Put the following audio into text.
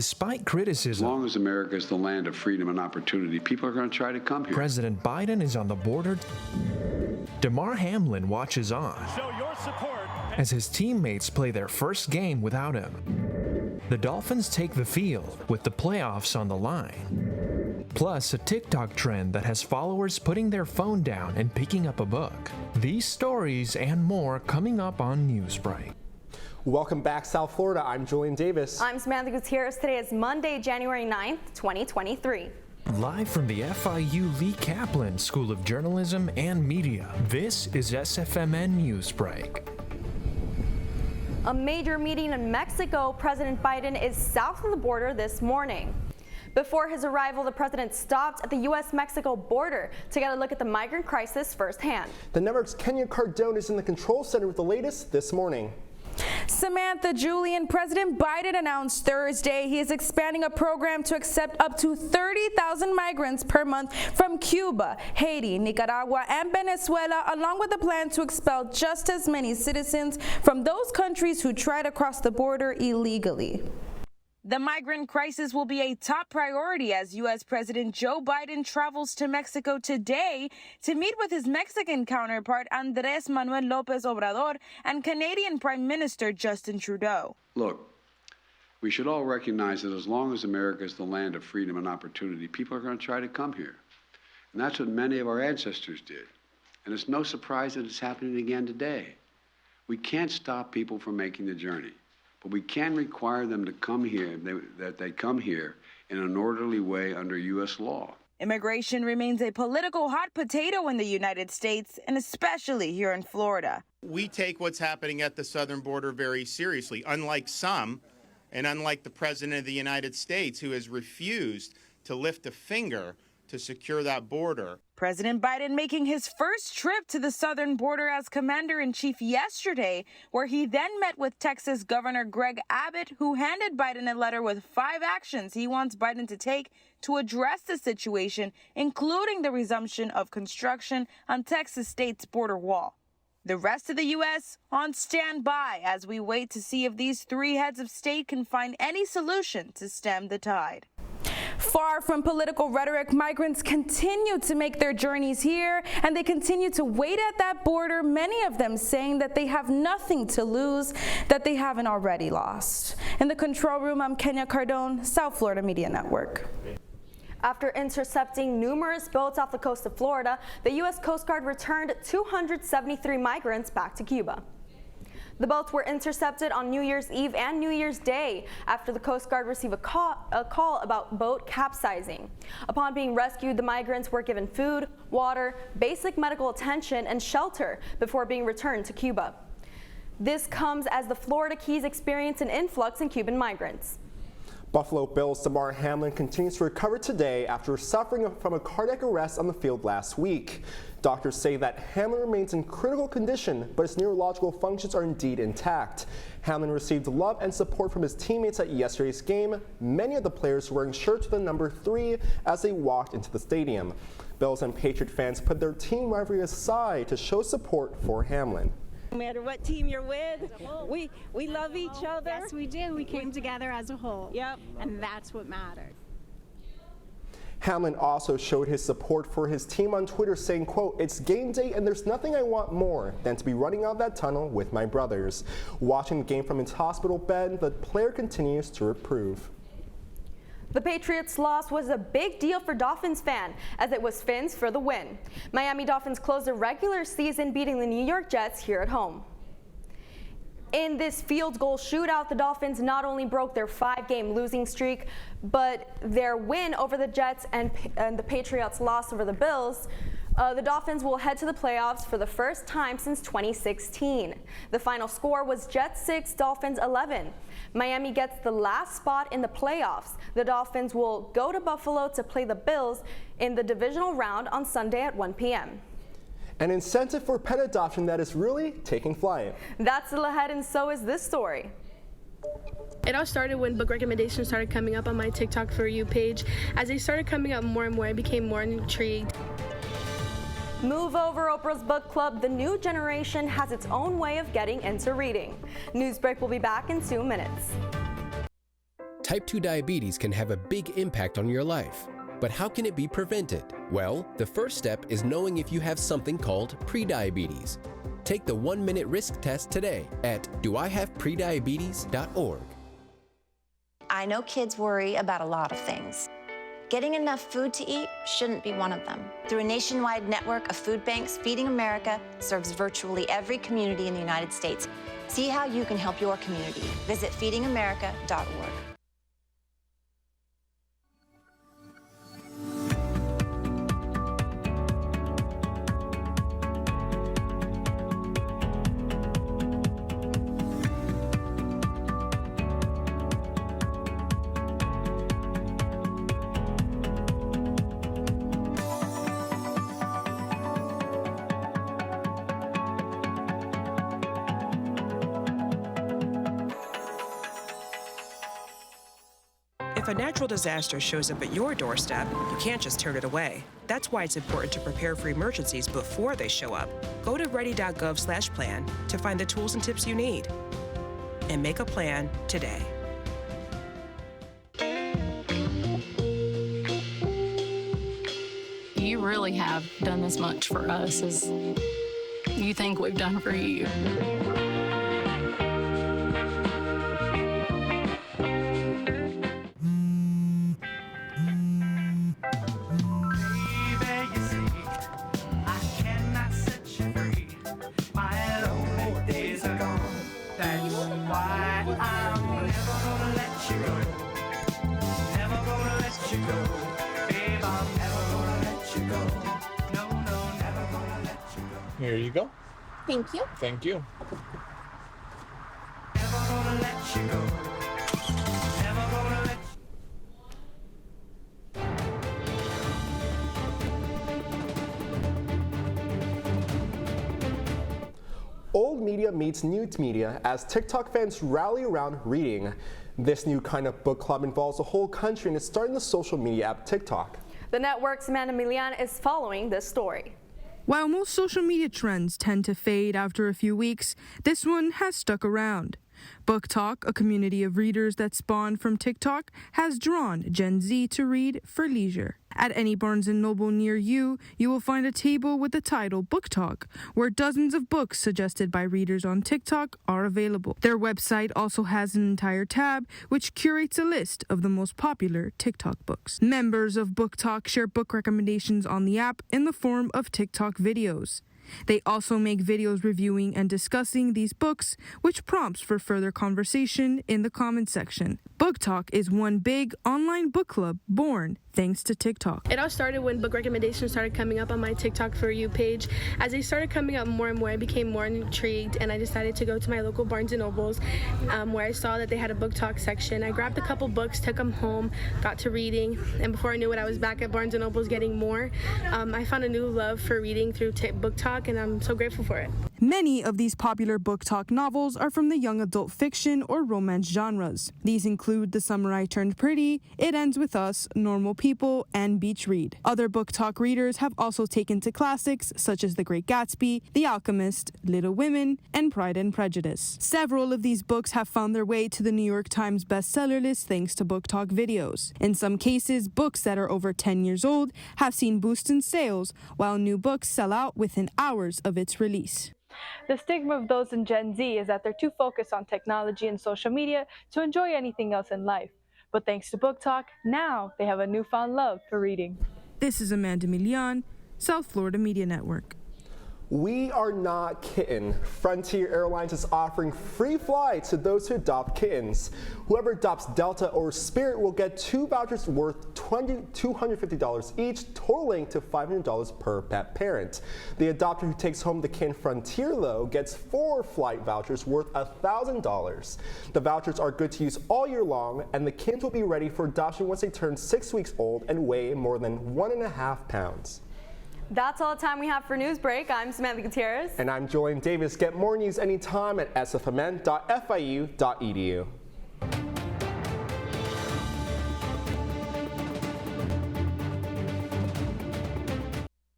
despite criticism, as long as America is the land of freedom and opportunity, people are going to try to come here. President Biden is on the border. Damar Hamlin watches on Show your support as his teammates play their first game without him. The Dolphins take the field with the playoffs on the line. Plus, a TikTok trend that has followers putting their phone down and picking up a book. These stories and more coming up on Newsbreak. Welcome back, South Florida. I'm Julian Davis. I'm Samantha Gutierrez. Today is Monday, January 9th, 2023. Live from the FIU Lee Kaplan School of Journalism and Media, this is SFMN Newsbreak. A major meeting in Mexico, President Biden is south of the border this morning. Before his arrival, the president stopped at the U.S.-Mexico border to get a look at the migrant crisis firsthand. The network's Kenya Cardone is in the control center with the latest this morning. Samantha, Julian, President Biden announced Thursday he is expanding a program to accept up to 30,000 migrants per month from Cuba, Haiti, Nicaragua, and Venezuela, along with a plan to expel just as many citizens from those countries who try to cross the border illegally. The migrant crisis will be a top priority as U.S. President Joe Biden travels to Mexico today to meet with his Mexican counterpart Andrés Manuel López Obrador and Canadian Prime Minister Justin Trudeau. Look, we should all recognize that as long as America is the land of freedom and opportunity, people are going to try to come here. And that's what many of our ancestors did. And it's no surprise that it's happening again today. We can't stop people from making the journey. But we can require them to come here, that they come here in an orderly way under U.S. law. Immigration remains a political hot potato in the United States, and especially here in Florida. We take what's happening at the southern border very seriously, unlike some, and unlike the President of the United States, who has refused to lift a finger to secure that border. President Biden making his first trip to the southern border as commander-in-chief yesterday, where he then met with Texas Governor Greg Abbott, who handed Biden a letter with 5 actions he wants Biden to take to address the situation, including the resumption of construction on Texas state's border wall. The rest of the U.S. on standby as we wait to see if these 3 heads of state can find any solution to stem the tide. Far from political rhetoric, migrants continue to make their journeys here, and they continue to wait at that border, many of them saying that they have nothing to lose that they haven't already lost. In the control room, I'm Kenya Cardone, South Florida Media Network. After intercepting numerous boats off the coast of Florida, the U.S. Coast Guard returned 273 migrants back to Cuba. The boats were intercepted on New Year's Eve and New Year's Day after the Coast Guard received a call about boat capsizing. Upon being rescued, the migrants were given food, water, basic medical attention, and shelter before being returned to Cuba. This comes as the Florida Keys experience an influx in Cuban migrants. Buffalo Bills' Damar Hamlin continues to recover today after suffering from a cardiac arrest on the field last week. Doctors say that Hamlin remains in critical condition, but his neurological functions are indeed intact. Hamlin received love and support from his teammates at yesterday's game, many of the players wearing shirts with the number 3 as they walked into the stadium. Bills and Patriot fans put their team rivalry aside to show support for Hamlin. No matter what team you're with, we love each other. Yes, we do. We came together as a whole. Yep. And that's what mattered. Hamlin also showed his support for his team on Twitter, saying, quote, "It's game day and there's nothing I want more than to be running out that tunnel with my brothers." Watching the game from his hospital bed, the player continues to improve. The Patriots' loss was a big deal for Dolphins fans, as it was Fins for the win. Miami Dolphins closed the regular season beating the New York Jets here at home. In this field goal shootout, the Dolphins not only broke their 5-game losing streak, but their win over the Jets and the Patriots' loss over the Bills. The Dolphins will head to the playoffs for the first time since 2016. The final score was Jets 6, Dolphins 11. Miami gets the last spot in the playoffs. The Dolphins will go to Buffalo to play the Bills in the divisional round on Sunday at 1 p.m. An incentive for pet adoption that is really taking flight. That's still ahead, and so is this story. It all started when book recommendations started coming up on my TikTok For You page. As they started coming up more and more, I became more intrigued. Move over, Oprah's Book Club. The new generation has its own way of getting into reading. Newsbreak will be back in 2 minutes. type 2 diabetes can have a big impact on your life. But how can it be prevented? Well, the first step is knowing if you have something called prediabetes. Take the 1-minute risk test today at doihaveprediabetes.org. I know kids worry about a lot of things. Getting enough food to eat shouldn't be one of them. Through a nationwide network of food banks, Feeding America serves virtually every community in the United States. See how you can help your community. Visit feedingamerica.org. If a natural disaster shows up at your doorstep, you can't just turn it away. That's why it's important to prepare for emergencies before they show up. Go to ready.gov/plan to find the tools and tips you need. And make a plan today. You really have done as much for us as you think we've done for you. Here you go. Thank you. Thank you. Old media meets new media as TikTok fans rally around reading. This new kind of book club involves the whole country and is starting the social media app TikTok. The network's Amanda Milian is following this story. While most social media trends tend to fade after a few weeks, this one has stuck around. Book Talk, a community of readers that spawned from TikTok, has drawn Gen Z to read for leisure. At any Barnes & Noble near you, you will find a table with the title Book Talk, where dozens of books suggested by readers on TikTok are available. Their website also has an entire tab which curates a list of the most popular TikTok books. Members of Book Talk share book recommendations on the app in the form of TikTok videos. They also make videos reviewing and discussing these books, which prompts for further conversation in the comments section. Book Talk is one big online book club born thanks to TikTok. It all started when book recommendations started coming up on my TikTok For You page. As they started coming up more and more, I became more intrigued, and I decided to go to my local Barnes & Nobles where I saw that they had a book talk section. I grabbed a couple books, took them home, got to reading, and before I knew it, I was back at Barnes & Nobles getting more. I found a new love for reading through Book Talk, and I'm so grateful for it. Many of these popular Book Talk novels are from the young adult fiction or romance genres. These include The Summer I Turned Pretty, It Ends With Us, Normal People, and Beach Read. Other Book Talk readers have also taken to classics such as The Great Gatsby, The Alchemist, Little Women, and Pride and Prejudice. Several of these books have found their way to the New York Times bestseller list thanks to Book Talk videos. In some cases, books that are over 10 years old have seen boosts in sales, while new books sell out within hours of its release. The stigma of those in Gen Z is that they're too focused on technology and social media to enjoy anything else in life. But thanks to Book Talk, now they have a newfound love for reading. This is Amanda Milian, South Florida Media Network. We are not kitten. Frontier Airlines is offering free flights to those who adopt kittens. Whoever adopts Delta or Spirit will get 2 vouchers worth $250 each, totaling to $500 per pet parent. The adopter who takes home the kitten Frontier, though, gets 4 flight vouchers worth $1,000. The vouchers are good to use all year long, and the kittens will be ready for adoption once they turn 6 weeks old and weigh more than 1.5 pounds. That's all the time we have for Newsbreak. I'm Samantha Gutierrez. And I'm Julian Davis. Get more news anytime at sfmn.fiu.edu.